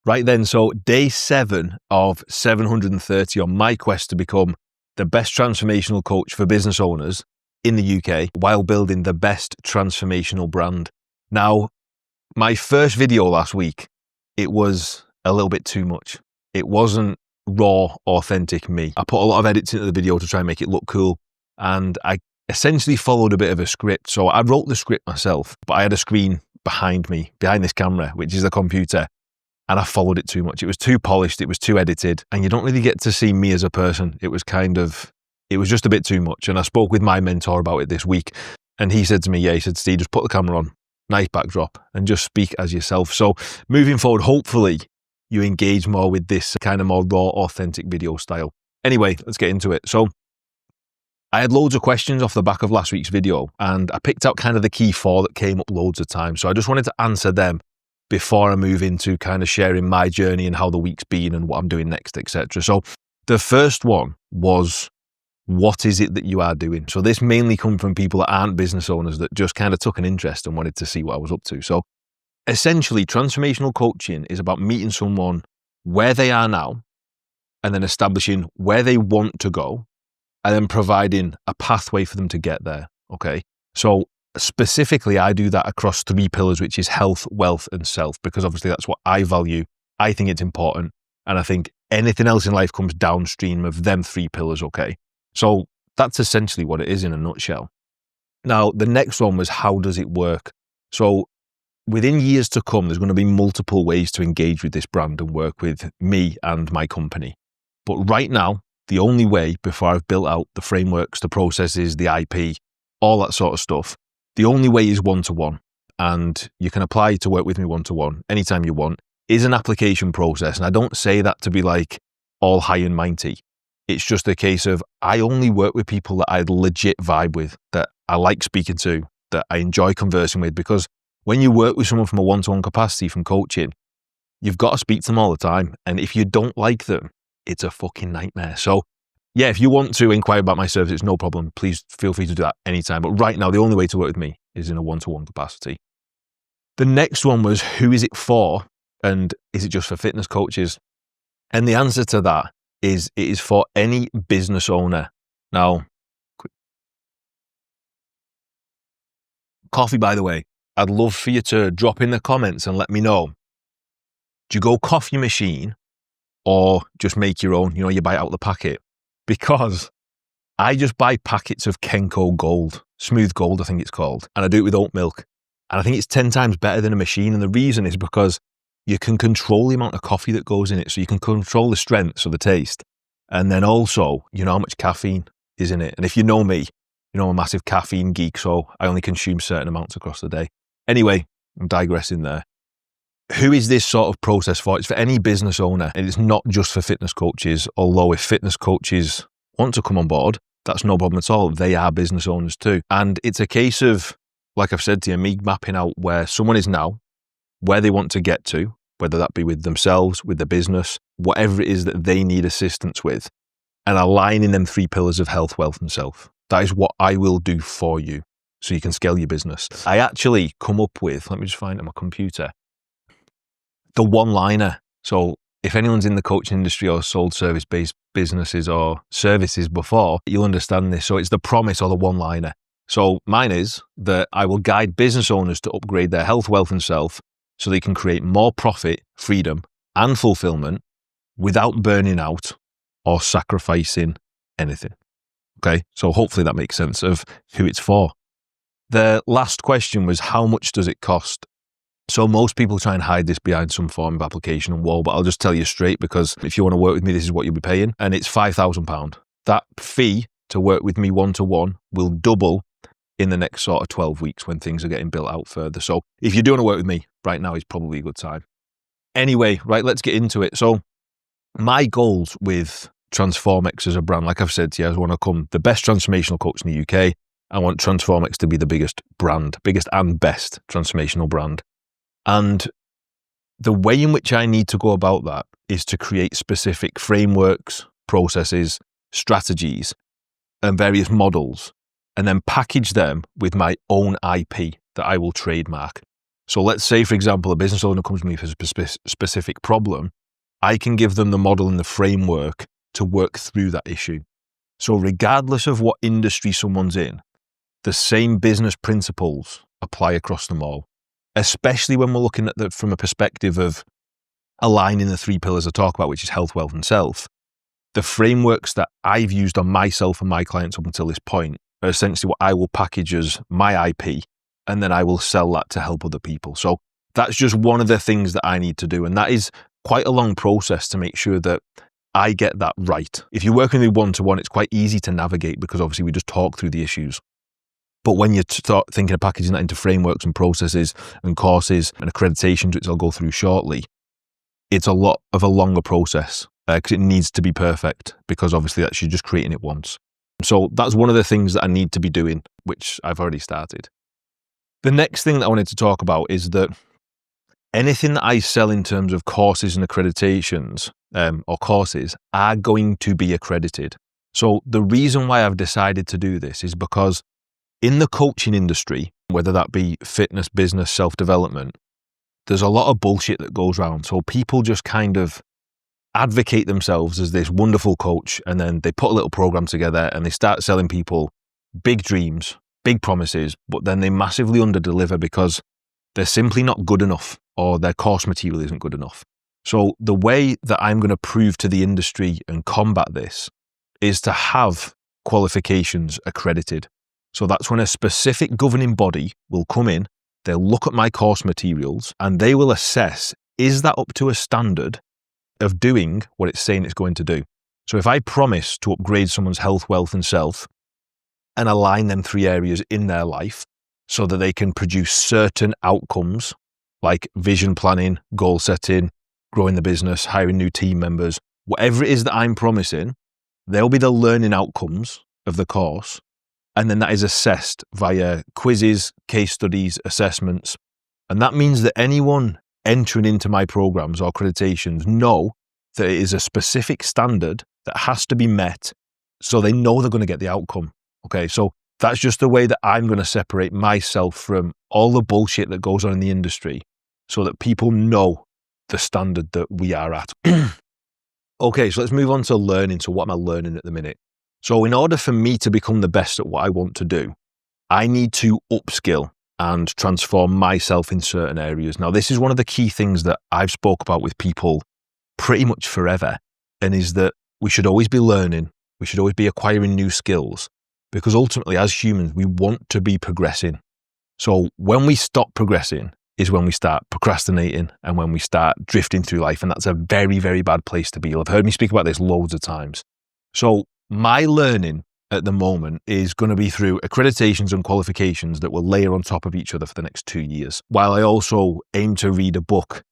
Right then, so day 7 of 730 on my quest to become the best transformational coach for business owners in the UK while building the best transformational brand. Now, my first video last week, it was a little bit too much. It wasn't raw, authentic me. I put a lot of edits into the video to try and make it look cool, and I essentially followed a bit of a script. So I wrote the script myself, but I had a screen behind me, behind this camera, which is the computer, and I followed it too much. It was too polished, it was too edited, and you don't really get to see me as a person. It was just a bit too much. And I spoke with my mentor about it this week, and he said to me, he said, Steve, just put the camera on, nice backdrop, and just speak as yourself. So moving forward, hopefully you engage more with this kind of more raw, authentic video style. Anyway, let's get into it. So I had loads of questions off the back of last week's video, and I picked out kind of the key 4 that came up loads of times. So I just wanted to answer them before I move into kind of sharing my journey and how the week's been and what I'm doing next, etc. So the first one was, what is it that you are doing? So this mainly come from people that aren't business owners that just kind of took an interest and wanted to see what I was up to. So essentially, transformational coaching is about meeting someone where they are now and then establishing where they want to go and then providing a pathway for them to get there. Okay. So specifically, I do that across 3 pillars, which is health, wealth, and self, because obviously that's what I value. I think it's important. And I think anything else in life comes downstream of them 3 pillars. Okay. So that's essentially what it is in a nutshell. Now, the next one was, how does it work? So within years to come, there's going to be multiple ways to engage with this brand and work with me and my company. But right now, the only way, before I've built out the frameworks, the processes, the IP, all that sort of stuff, the only way is one-to-one. And you can apply to work with me one-to-one anytime you want, is an application process. And I don't say that to be like all high and mighty. It's just a case of, I only work with people that I legit vibe with, that I like speaking to, that I enjoy conversing with, because when you work with someone from a one-to-one capacity from coaching, you've got to speak to them all the time. And if you don't like them, it's a fucking nightmare. So yeah, if you want to inquire about my services, no problem. Please feel free to do that anytime. But right now, the only way to work with me is in a one-to-one capacity. The next one was, who is it for? And is it just for fitness coaches? And the answer to that is, it is for any business owner. Now, coffee, by the way, I'd love for you to drop in the comments and let me know. Do you go coffee machine or just make your own? You know, you buy it out of the packet. Because I just buy packets of Kenko Gold, Smooth Gold, I think it's called, and I do it with oat milk. And I think it's 10 times better than a machine. And the reason is because you can control the amount of coffee that goes in it. So you can control the strength, so the taste. And then also, you know how much caffeine is in it. And if you know me, you know I'm a massive caffeine geek, so I only consume certain amounts across the day. Anyway, I'm digressing there. Who is this sort of process for? It's for any business owner, and it's not just for fitness coaches, although if fitness coaches want to come on board, that's no problem at all. They are business owners too. And it's a case of, like I've said to you, me mapping out where someone is now, where they want to get to, whether that be with themselves, with the business, whatever it is that they need assistance with, and aligning them 3 pillars of health, wealth, and self. That is what I will do for you so you can scale your business. I actually come up with, let me just find it on my computer, the one-liner. So if anyone's in the coaching industry or sold service-based businesses or services before, you'll understand this. So it's the promise or the one-liner. So mine is that I will guide business owners to upgrade their health, wealth, and self so they can create more profit, freedom, and fulfillment without burning out or sacrificing anything. Okay, so hopefully that makes sense of who it's for. The last question was, how much does it cost? So most people try and hide this behind some form of application and wall, but I'll just tell you straight, because if you want to work with me, this is what you'll be paying. And it's £5,000. That fee to work with me one-to-one will double in the next sort of 12 weeks when things are getting built out further. So if you do want to work with me, right now is probably a good time. Anyway, right, let's get into it. So my goals with Transformex as a brand, like I've said to you, I want to become the best transformational coach in the UK. I want Transformex to be the biggest brand, biggest and best transformational brand. And the way in which I need to go about that is to create specific frameworks, processes, strategies, and various models, and then package them with my own IP that I will trademark. So let's say, for example, a business owner comes to me for a specific problem. I can give them the model and the framework to work through that issue. So regardless of what industry someone's in, the same business principles apply across them all, especially when we're looking at that from a perspective of aligning the 3 pillars I talk about, which is health, wealth, and self. The frameworks that I've used on myself and my clients up until this point are essentially what I will package as my IP, and then I will sell that to help other people. So that's just one of the things that I need to do. And that is quite a long process to make sure that I get that right. If you're working with one-to-one, it's quite easy to navigate because obviously we just talk through the issues. But when you start thinking of packaging that into frameworks and processes and courses and accreditations, which I'll go through shortly, it's a lot of a longer process because it needs to be perfect, because obviously that's you're just creating it once. So that's one of the things that I need to be doing, which I've already started. The next thing that I wanted to talk about is that anything that I sell in terms of courses and accreditations or courses are going to be accredited. So the reason why I've decided to do this is because in the coaching industry, whether that be fitness, business, self-development, there's a lot of bullshit that goes around. So people just kind of advocate themselves as this wonderful coach, and then they put a little program together and they start selling people big dreams, big promises, but then they massively underdeliver because they're simply not good enough or their course material isn't good enough. So the way that I'm going to prove to the industry and combat this is to have qualifications accredited. So that's when a specific governing body will come in, they'll look at my course materials and they will assess, is that up to a standard of doing what it's saying it's going to do? So if I promise to upgrade someone's health, wealth, and self and align them 3 areas in their life so that they can produce certain outcomes like vision planning, goal setting, growing the business, hiring new team members, whatever it is that I'm promising, they'll be the learning outcomes of the course. And then that is assessed via quizzes, case studies, assessments. And that means that anyone entering into my programs or accreditations know that it is a specific standard that has to be met so they know they're going to get the outcome. Okay, so that's just the way that I'm going to separate myself from all the bullshit that goes on in the industry so that people know the standard that we are at. Okay, so let's move on to learning. So what am I learning at the minute? So in order for me to become the best at what I want to do, I need to upskill and transform myself in certain areas. Now, this is one of the key things that I've spoke about with people pretty much forever, and is that we should always be learning. We should always be acquiring new skills, because ultimately as humans, we want to be progressing. So when we stop progressing is when we start procrastinating and when we start drifting through life. And that's a very, very bad place to be. You'll have heard me speak about this loads of times. So my learning at the moment is going to be through accreditations and qualifications that will layer on top of each other for the next 2 years, while I also aim to read a book,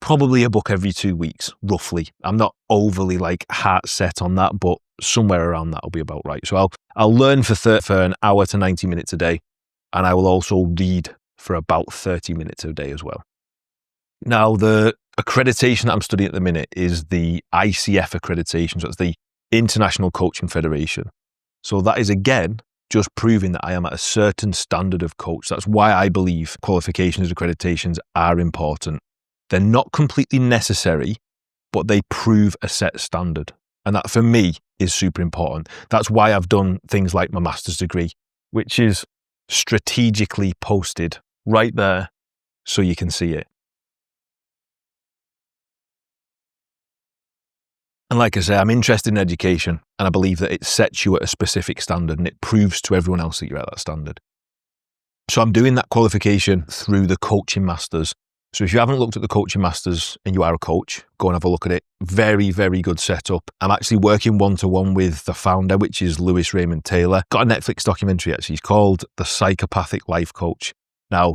probably a book every 2 weeks, roughly. I'm not overly heart set on that, but somewhere around that will be about right. So I'll learn for an hour to 90 minutes a day, and I will also read for about 30 minutes a day as well. Now, the accreditation that I'm studying at the minute is the ICF accreditation. So it's the International Coaching Federation. So that is, again, just proving that I am at a certain standard of coach. That's why I believe qualifications and accreditations are important. They're not completely necessary, but they prove a set standard. And that, for me, is super important. That's why I've done things like my master's degree, which is strategically posted right there so you can see it. And like I say, I'm interested in education, and I believe that it sets you at a specific standard and it proves to everyone else that you're at that standard. So I'm doing that qualification through the Coaching Masters. So if you haven't looked at the Coaching Masters and you are a coach, go and have a look at it. Very, very good setup. I'm actually working one-to-one with the founder, which is Lewis Raymond Taylor. Got a Netflix documentary actually. It's called The Psychopathic Life Coach. Now,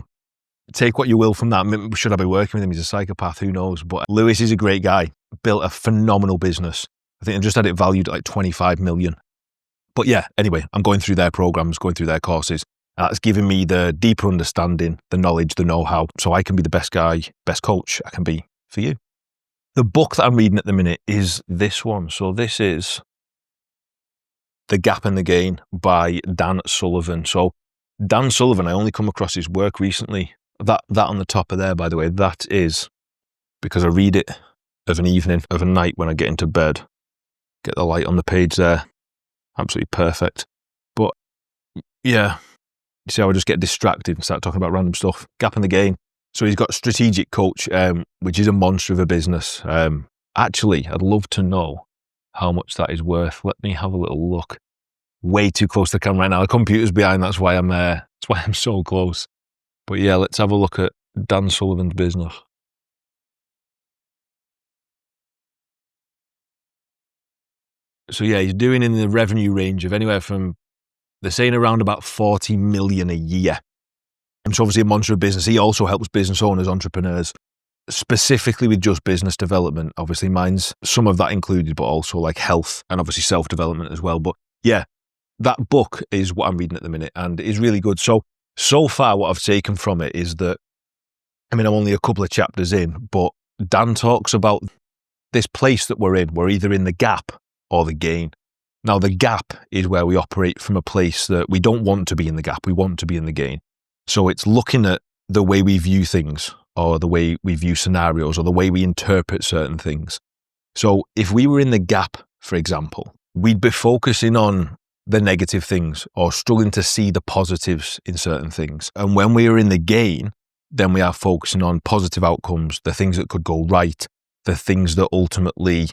take what you will from that. Should I be working with him? He's a psychopath, who knows? But Lewis is a great guy. Built a phenomenal business. I think I just had it valued at 25 million. But yeah, anyway, I'm going through their programs, going through their courses. And that's giving me the deeper understanding, the knowledge, the know-how, so I can be the best guy, best coach I can be for you. The book that I'm reading at the minute is this one. So this is The Gap and the Gain by Dan Sullivan. So Dan Sullivan, I only come across his work recently. That on the top of there, by the way, that is because I read it of an evening, of a night when I get into bed. Get the light on the page there. Absolutely perfect. But yeah, you see how I just get distracted and start talking about random stuff. Gap in the gain. So he's got strategic coach, which is a monster of a business. Actually, I'd love to know how much that is worth. Let me have a little look. Way too close to the camera right now. The computer's behind. That's why I'm so close. But yeah, let's have a look at Dan Sullivan's business. So yeah, he's doing in the revenue range of anywhere from, they're saying around about 40 million a year. And so obviously a monster of business. He also helps business owners, entrepreneurs, specifically with just business development. Obviously mine's some of that included, but also like health and obviously self-development as well. But yeah, that book is what I'm reading at the minute and is really good. So far what I've taken from it is that, I mean, I'm only a couple of chapters in, but Dan talks about this place that we're in. We're either in the gap or the gain. Now, the gap is where we operate from a place that we don't want to be in the gap. We want to be in the gain. So it's looking at the way we view things or the way we view scenarios or the way we interpret certain things. So if we were in the gap, for example, we'd be focusing on the negative things or struggling to see the positives in certain things. And when we are in the gain, then we are focusing on positive outcomes, the things that could go right, the things that ultimately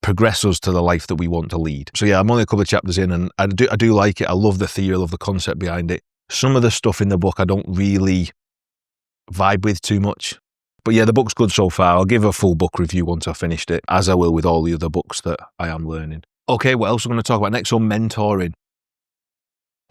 progress us to the life that we want to lead. So yeah, I'm only a couple of chapters in and I do like it. I love the theory, I love the concept behind it. Some of the stuff in the book I don't really vibe with too much. But yeah, the book's good so far. I'll give a full book review once I've finished it, as I will with all the other books that I am learning. Okay, what else am I going to talk about next? So mentoring.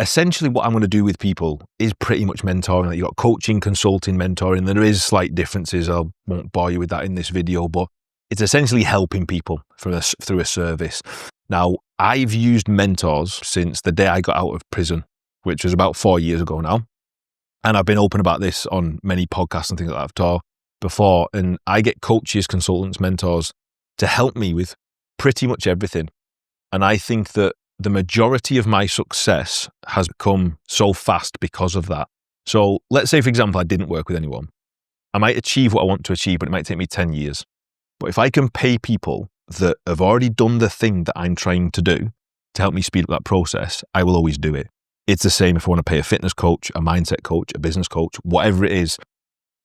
Essentially what I'm going to do with people is pretty much mentoring. Like you've got coaching, consulting, mentoring. There is slight differences. I won't bore you with that in this video, but it's essentially helping people through a service. Now, I've used mentors since the day I got out of prison, which was about 4 years ago now. And I've been open about this on many podcasts and things like that I've taught before. And I get coaches, consultants, mentors to help me with pretty much everything. And I think that the majority of my success has come so fast because of that. So let's say, for example, I didn't work with anyone. I might achieve what I want to achieve, but it might take me 10 years. But if I can pay people that have already done the thing that I'm trying to do to help me speed up that process, I will always do it. It's the same if I want to pay a fitness coach, a mindset coach, a business coach, whatever it is.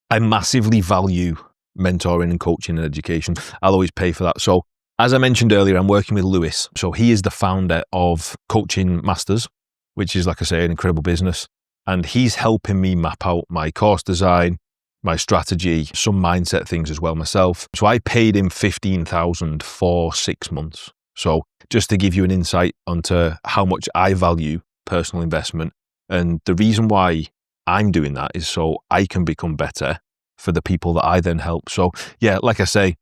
I massively value mentoring and coaching and education. I'll always pay for that. So as I mentioned earlier, I'm working with Lewis. So he is the founder of Coaching Masters, which is, like I say, an incredible business. And he's helping me map out my course design, my strategy, some mindset things as well myself. So I paid him $15,000 for 6 months. So just to give you an insight onto how much I value personal investment. And the reason why I'm doing that is so I can become better for the people that I then help. So yeah, like I say,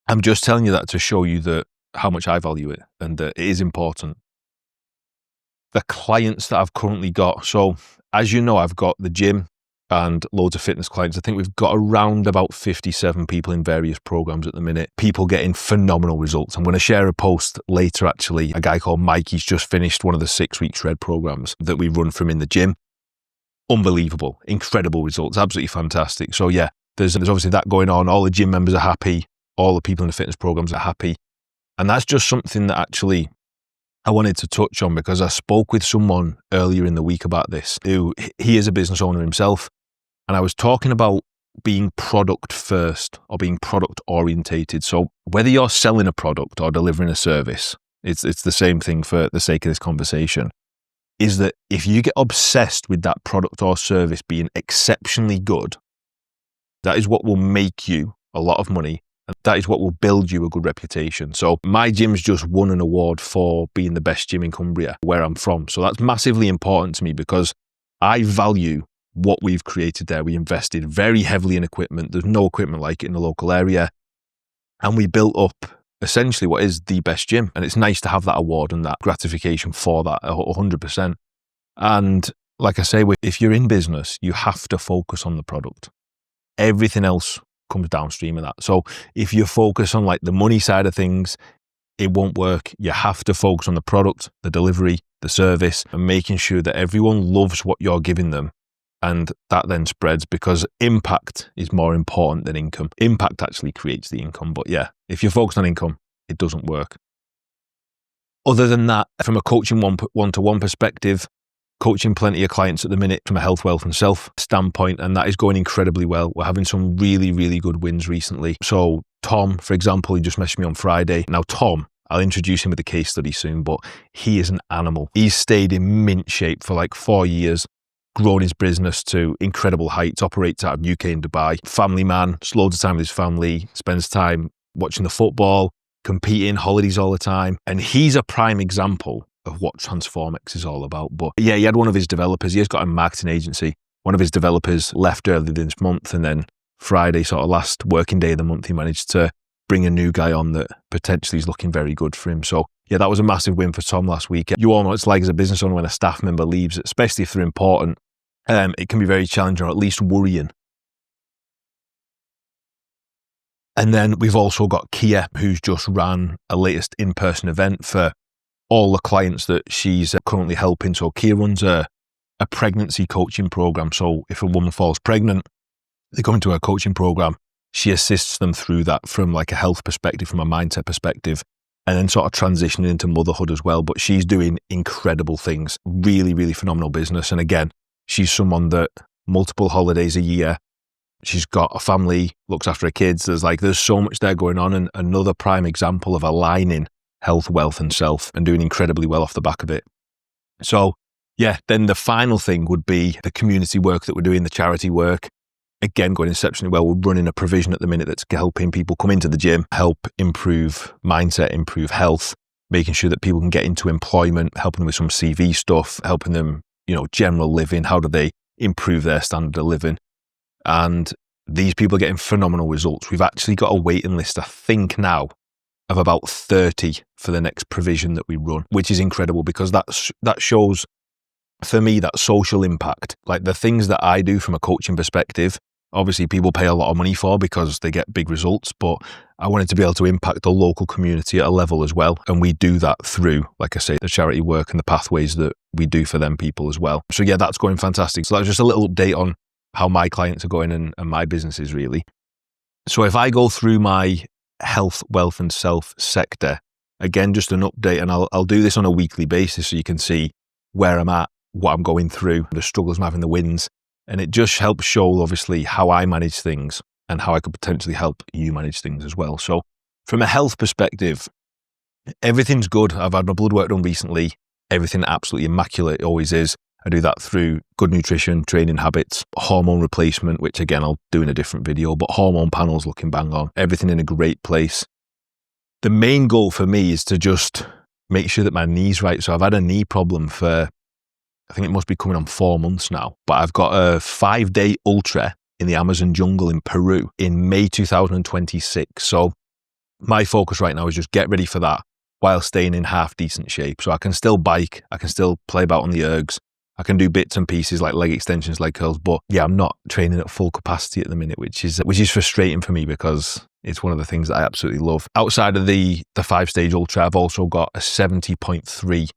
I'm just telling you that to show you that how much I value it and that it is important. The clients that I've currently got. So as you know, I've got the gym and loads of fitness clients. I think we've got around about 57 people in various programs at the minute. People getting phenomenal results. I'm going to share a post later, actually. A guy called Mike, he's just finished one of the 6-week shred programs that we run from in the gym. Unbelievable, incredible results, absolutely fantastic. So yeah, there's obviously that going on. All the gym members are happy. All the people in the fitness programs are happy. And that's just something that actually I wanted to touch on because I spoke with someone earlier in the week about this, who he is a business owner himself. And I was talking about being product first or being product orientated. So whether you're selling a product or delivering a service, it's the same thing for the sake of this conversation, is that if you get obsessed with that product or service being exceptionally good, that is what will make you a lot of money. And that is what will build you a good reputation. So my gym's just won an award for being the best gym in Cumbria, where I'm from. So that's massively important to me because I value what we've created there. We invested very heavily in equipment. There's no equipment like it in the local area. And we built up essentially what is the best gym. And it's nice to have that award and that gratification for that 100%. And like I say, if you're in business, you have to focus on the product. Everything else comes downstream of that. So if you focus on like the money side of things, it won't work. You have to focus on the product, the delivery, the service, and making sure that everyone loves what you're giving them And that then spreads because impact is more important than income. Impact actually creates the income. But yeah, if you're focused on income, it doesn't work. Other than that, from a coaching one-to-one perspective, coaching plenty of clients at the minute from a health, wealth and self standpoint, and that is going incredibly well. We're having some really, really good wins recently. So Tom, for example, he just messaged me on Friday. Now Tom, I'll introduce him with a case study soon, but he is an animal. He's stayed in mint shape for like 4 years, grown his business to incredible heights, operates out of UK and Dubai. Family man, loads of time with his family, spends time watching the football, competing, holidays all the time. And he's a prime example of what Transformex is all about. But yeah, he had one of his developers, he has got a marketing agency. One of his developers left early this month, and then Friday, sort of last working day of the month, he managed to bring a new guy on that potentially is looking very good for him. So yeah, that was a massive win for Tom last week. You all know what it's like as a business owner when a staff member leaves, especially if they're important. It can be very challenging, or at least worrying. And then we've also got Kia, who's just ran a latest in-person event for all the clients that she's currently helping. So Kia runs a pregnancy coaching program. So if a woman falls pregnant, they come into her coaching program. She assists them through that from like a health perspective, from a mindset perspective, and then sort of transitioning into motherhood as well. But she's doing incredible things, really, really phenomenal business. And again, she's someone that multiple holidays a year, she's got a family, looks after her kids. There's so much there going on, and another prime example of aligning health, wealth and self and doing incredibly well off the back of it. So yeah, then the final thing would be the community work that we're doing, the charity work. Again, going exceptionally well. We're running a provision at the minute that's helping people come into the gym, help improve mindset, improve health, making sure that people can get into employment, helping them with some CV stuff, helping them, general living. How do they improve their standard of living? And these people are getting phenomenal results. We've actually got a waiting list, I think now, of about 30 for the next provision that we run, which is incredible because that shows, for me, that social impact. Like the things that I do from a coaching perspective, obviously people pay a lot of money for because they get big results, but I wanted to be able to impact the local community at a level as well. And we do that through, like I say, the charity work and the pathways that we do for them people as well. So yeah, that's going fantastic. So that was just a little update on how my clients are going and my businesses really. So if I go through my health, wealth and self sector, again, just an update, and I'll do this on a weekly basis so you can see where I'm at, what I'm going through, the struggles I'm having, the wins. And it just helps show, obviously, how I manage things and how I could potentially help you manage things as well. So from a health perspective, everything's good. I've had my blood work done recently. Everything absolutely immaculate. It always is. I do that through good nutrition, training habits, hormone replacement, which again, I'll do in a different video, but hormone panels looking bang on. Everything in a great place. The main goal for me is to just make sure that my knee's right. So I've had a knee problem for, I think it must be coming on 4 months now, but I've got a 5-day ultra in the Amazon jungle in Peru in May 2026. So my focus right now is just get ready for that while staying in half decent shape. So I can still bike, I can still play about on the ergs, I can do bits and pieces like leg extensions, leg curls, but yeah, I'm not training at full capacity at the minute, which is frustrating for me because it's one of the things that I absolutely love. Outside of the 5-stage ultra, I've also got a 70.3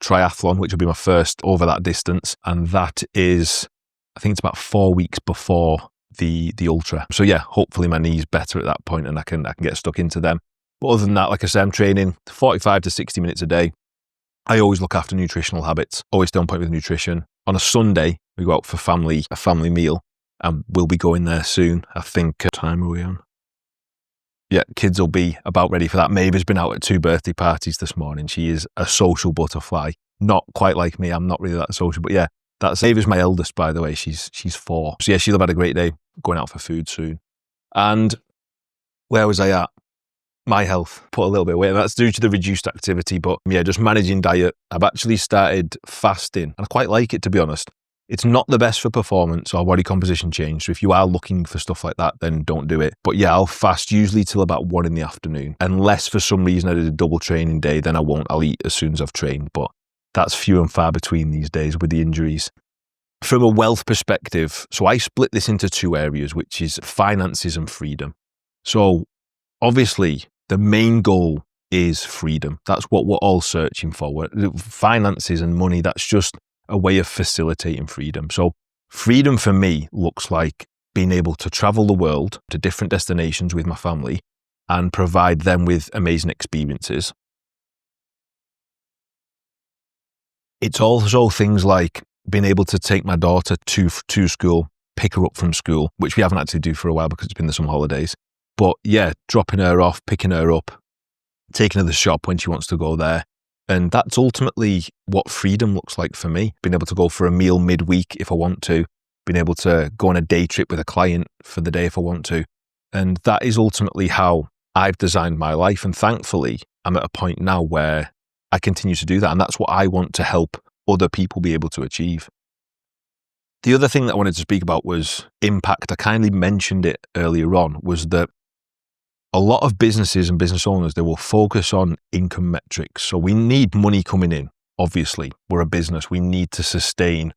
triathlon, which will be my first over that distance. And that is, I think it's about 4 weeks before the ultra. So yeah, hopefully my knee's better at that point and I can get stuck into them. But other than that, like I said, I'm training 45 to 60 minutes a day. I always look after nutritional habits, always stay on point with nutrition. On a Sunday, we go out for a family meal, and we'll be going there soon. I think, what time are we on? Yeah, kids will be about ready for that. Maeve been out at 2 birthday parties this morning. She is a social butterfly. Not quite like me. I'm not really that social, but yeah, Maeve is my eldest, by the way. She's 4. So yeah, she'll have had a great day going out for food soon. And where was I at? My health, put a little bit of weight, and that's due to the reduced activity, but yeah, just managing diet. I've actually started fasting, and I quite like it, to be honest. It's not the best for performance or body composition change, so if you are looking for stuff like that, then don't do it. But yeah, I'll fast usually till about 1 in the afternoon. Unless for some reason I did a double training day, then I won't. I'll eat as soon as I've trained, but that's few and far between these days with the injuries. From a wealth perspective, so I split this into 2 areas, which is finances and freedom. So obviously, the main goal is freedom. That's what we're all searching for. Finances and money, that's just a way of facilitating freedom. So Freedom for me looks like being able to travel the world to different destinations with my family and provide them with amazing experiences. It's also things like being able to take my daughter to school, pick her up from school, which we haven't actually do for a while because it's been the summer holidays. But yeah, dropping her off, picking her up, taking her to the shop when she wants to go there. And that's ultimately what freedom looks like for me. Being able to go for a meal midweek if I want to, being able to go on a day trip with a client for the day if I want to. And that is ultimately how I've designed my life. And thankfully, I'm at a point now where I continue to do that. And that's what I want to help other people be able to achieve. The other thing that I wanted to speak about was impact. I kindly mentioned it earlier on, was that a lot of businesses and business owners, they will focus on income metrics. So we need money coming in. Obviously, we're a business. We need to sustain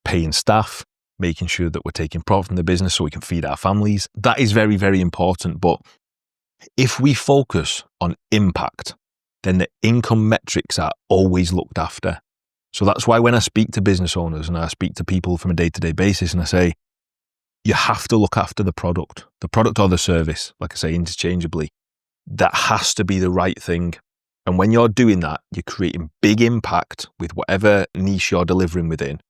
paying staff, making sure that we're taking profit from the business so we can feed our families. That is very, very important. But if we focus on impact, then the income metrics are always looked after. So that's why when I speak to business owners and I speak to people from a day-to-day basis and I say, you have to look after the product or the service, like I say, interchangeably. That has to be the right thing. And when you're doing that, you're creating big impact with whatever niche you're delivering within.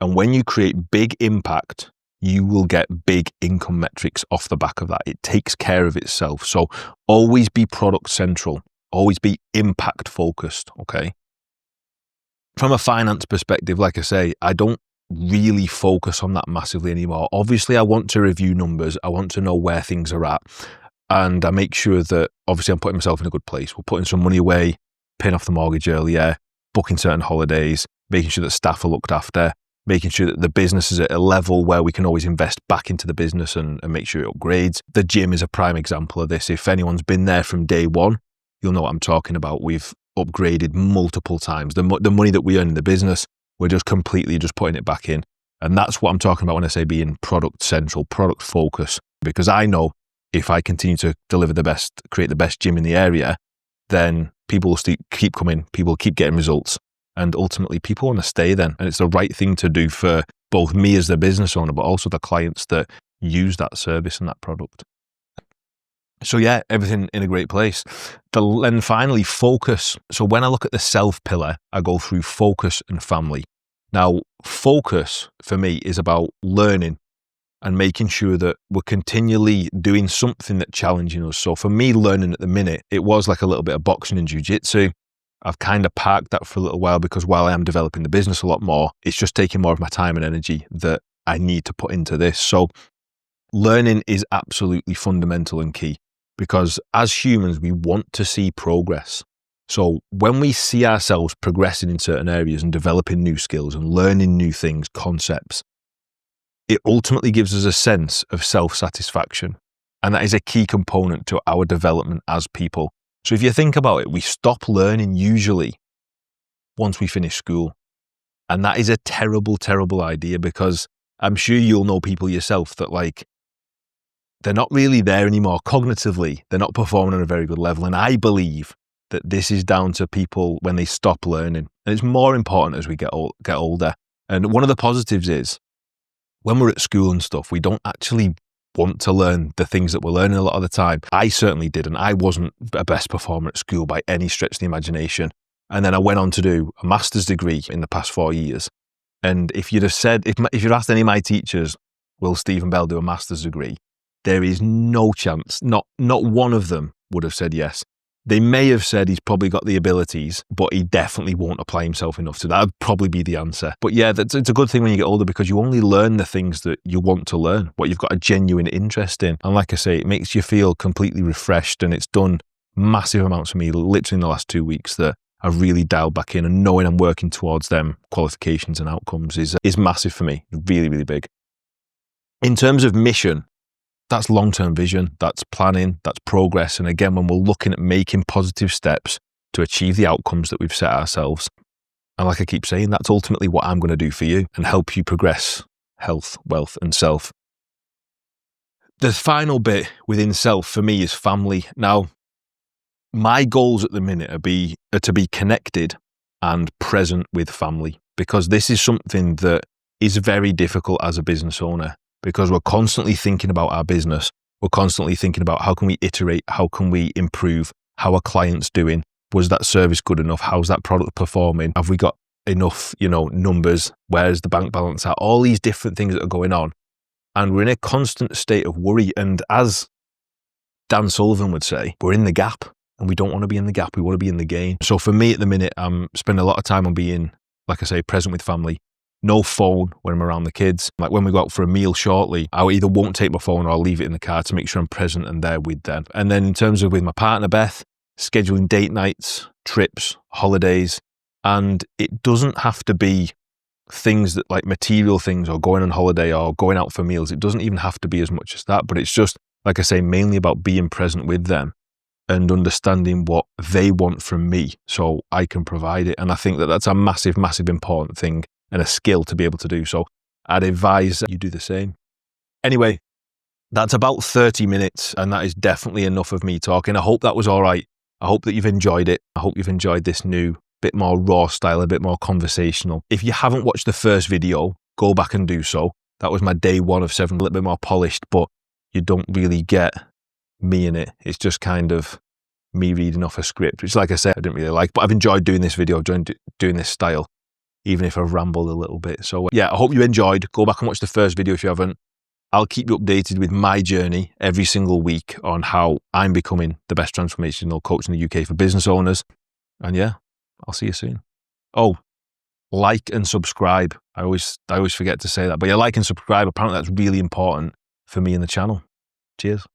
And when you create big impact, you will get big income metrics off the back of that. It takes care of itself. So always be product central, always be impact focused, okay? From a finance perspective, like I say, I don't really focus on that massively anymore. Obviously, I want to review numbers. I want to know where things are at. And I make sure that obviously I'm putting myself in a good place. We're putting some money away, paying off the mortgage earlier, booking certain holidays, making sure that staff are looked after, making sure that the business is at a level where we can always invest back into the business and make sure it upgrades. The gym is a prime example of this. If anyone's been there from day one, you'll know what I'm talking about. We've upgraded multiple times. The money that we earn in the business, we're just completely just putting it back in. And that's what I'm talking about when I say being product central, product focus, because I know if I continue to deliver the best, create the best gym in the area, then people will keep coming, people will keep getting results. And ultimately people want to stay then. And it's the right thing to do for both me as the business owner, but also the clients that use that service and that product. So yeah, everything in a great place. Then finally, focus. So when I look at the self pillar, I go through focus and family. Now, focus for me is about learning and making sure that we're continually doing something that's challenging us. So for me, learning at the minute, it was like a little bit of boxing and jiu-jitsu. I've kind of parked that for a little while because while I am developing the business a lot more, it's just taking more of my time and energy that I need to put into this. So learning is absolutely fundamental and key. Because as humans, we want to see progress. So when we see ourselves progressing in certain areas and developing new skills and learning new things, concepts, it ultimately gives us a sense of self-satisfaction. And that is a key component to our development as people. So if you think about it, we stop learning usually once we finish school. And that is a terrible, terrible idea because I'm sure you'll know people yourself that they're not really there anymore cognitively. They're not performing on a very good level. And I believe that this is down to people when they stop learning. And it's more important as we get older. And one of the positives is when we're at school and stuff, we don't actually want to learn the things that we're learning a lot of the time. I certainly didn't. I wasn't a best performer at school by any stretch of the imagination. And then I went on to do a master's degree in the past 4 years. And if you'd have said, if you'd asked any of my teachers, will Stephen Bell do a master's degree? There is no chance. Not one of them would have said yes. They may have said he's probably got the abilities, but he definitely won't apply himself enough. So that would probably be the answer. But yeah, it's a good thing when you get older because you only learn the things that you want to learn, what you've got a genuine interest in. And like I say, it makes you feel completely refreshed, and it's done massive amounts for me literally in the last 2 weeks that I've really dialed back in, and knowing I'm working towards them qualifications and outcomes is massive for me. Really, really big. In terms of mission, that's long-term vision, that's planning, that's progress. And again, when we're looking at making positive steps to achieve the outcomes that we've set ourselves, and like I keep saying, that's ultimately what I'm going to do for you and help you progress health, wealth, and self. The final bit within self for me is family. Now, my goals at the minute are to be connected and present with family, because this is something that is very difficult as a business owner, because we're constantly thinking about our business. We're constantly thinking about how can we iterate? How can we improve? How are clients doing? Was that service good enough? How's that product performing? Have we got enough, numbers? Where's the bank balance at? All these different things that are going on. And we're in a constant state of worry. And as Dan Sullivan would say, we're in the gap, and we don't want to be in the gap. We want to be in the game. So for me at the minute, I'm spending a lot of time on being, like I say, present with family. No phone when I'm around the kids. Like when we go out for a meal shortly, I either won't take my phone or I'll leave it in the car to make sure I'm present and there with them. And then in terms of with my partner, Beth, scheduling date nights, trips, holidays. And it doesn't have to be things that like material things or going on holiday or going out for meals. It doesn't even have to be as much as that, but it's just, like I say, mainly about being present with them and understanding what they want from me so I can provide it. And I think that that's a massive, massive important thing and a skill to be able to do. So I'd advise you do the same. Anyway, that's about 30 minutes, and that is definitely enough of me talking. I hope that was all right. I hope that you've enjoyed it. I hope you've enjoyed this new, bit more raw style, a bit more conversational. If you haven't watched the first video, go back and do so. That was my day 1 of 7, a little bit more polished, but you don't really get me in it. It's just kind of me reading off a script, which, like I said, I didn't really like, but I've enjoyed doing this video, doing this style, even if I've rambled a little bit. So yeah, I hope you enjoyed. Go back and watch the first video if you haven't. I'll keep you updated with my journey every single week on how I'm becoming the best transformational coach in the UK for business owners. And yeah, I'll see you soon. Oh, like and subscribe. I always forget to say that, but yeah, like and subscribe. Apparently that's really important for me in the channel. Cheers.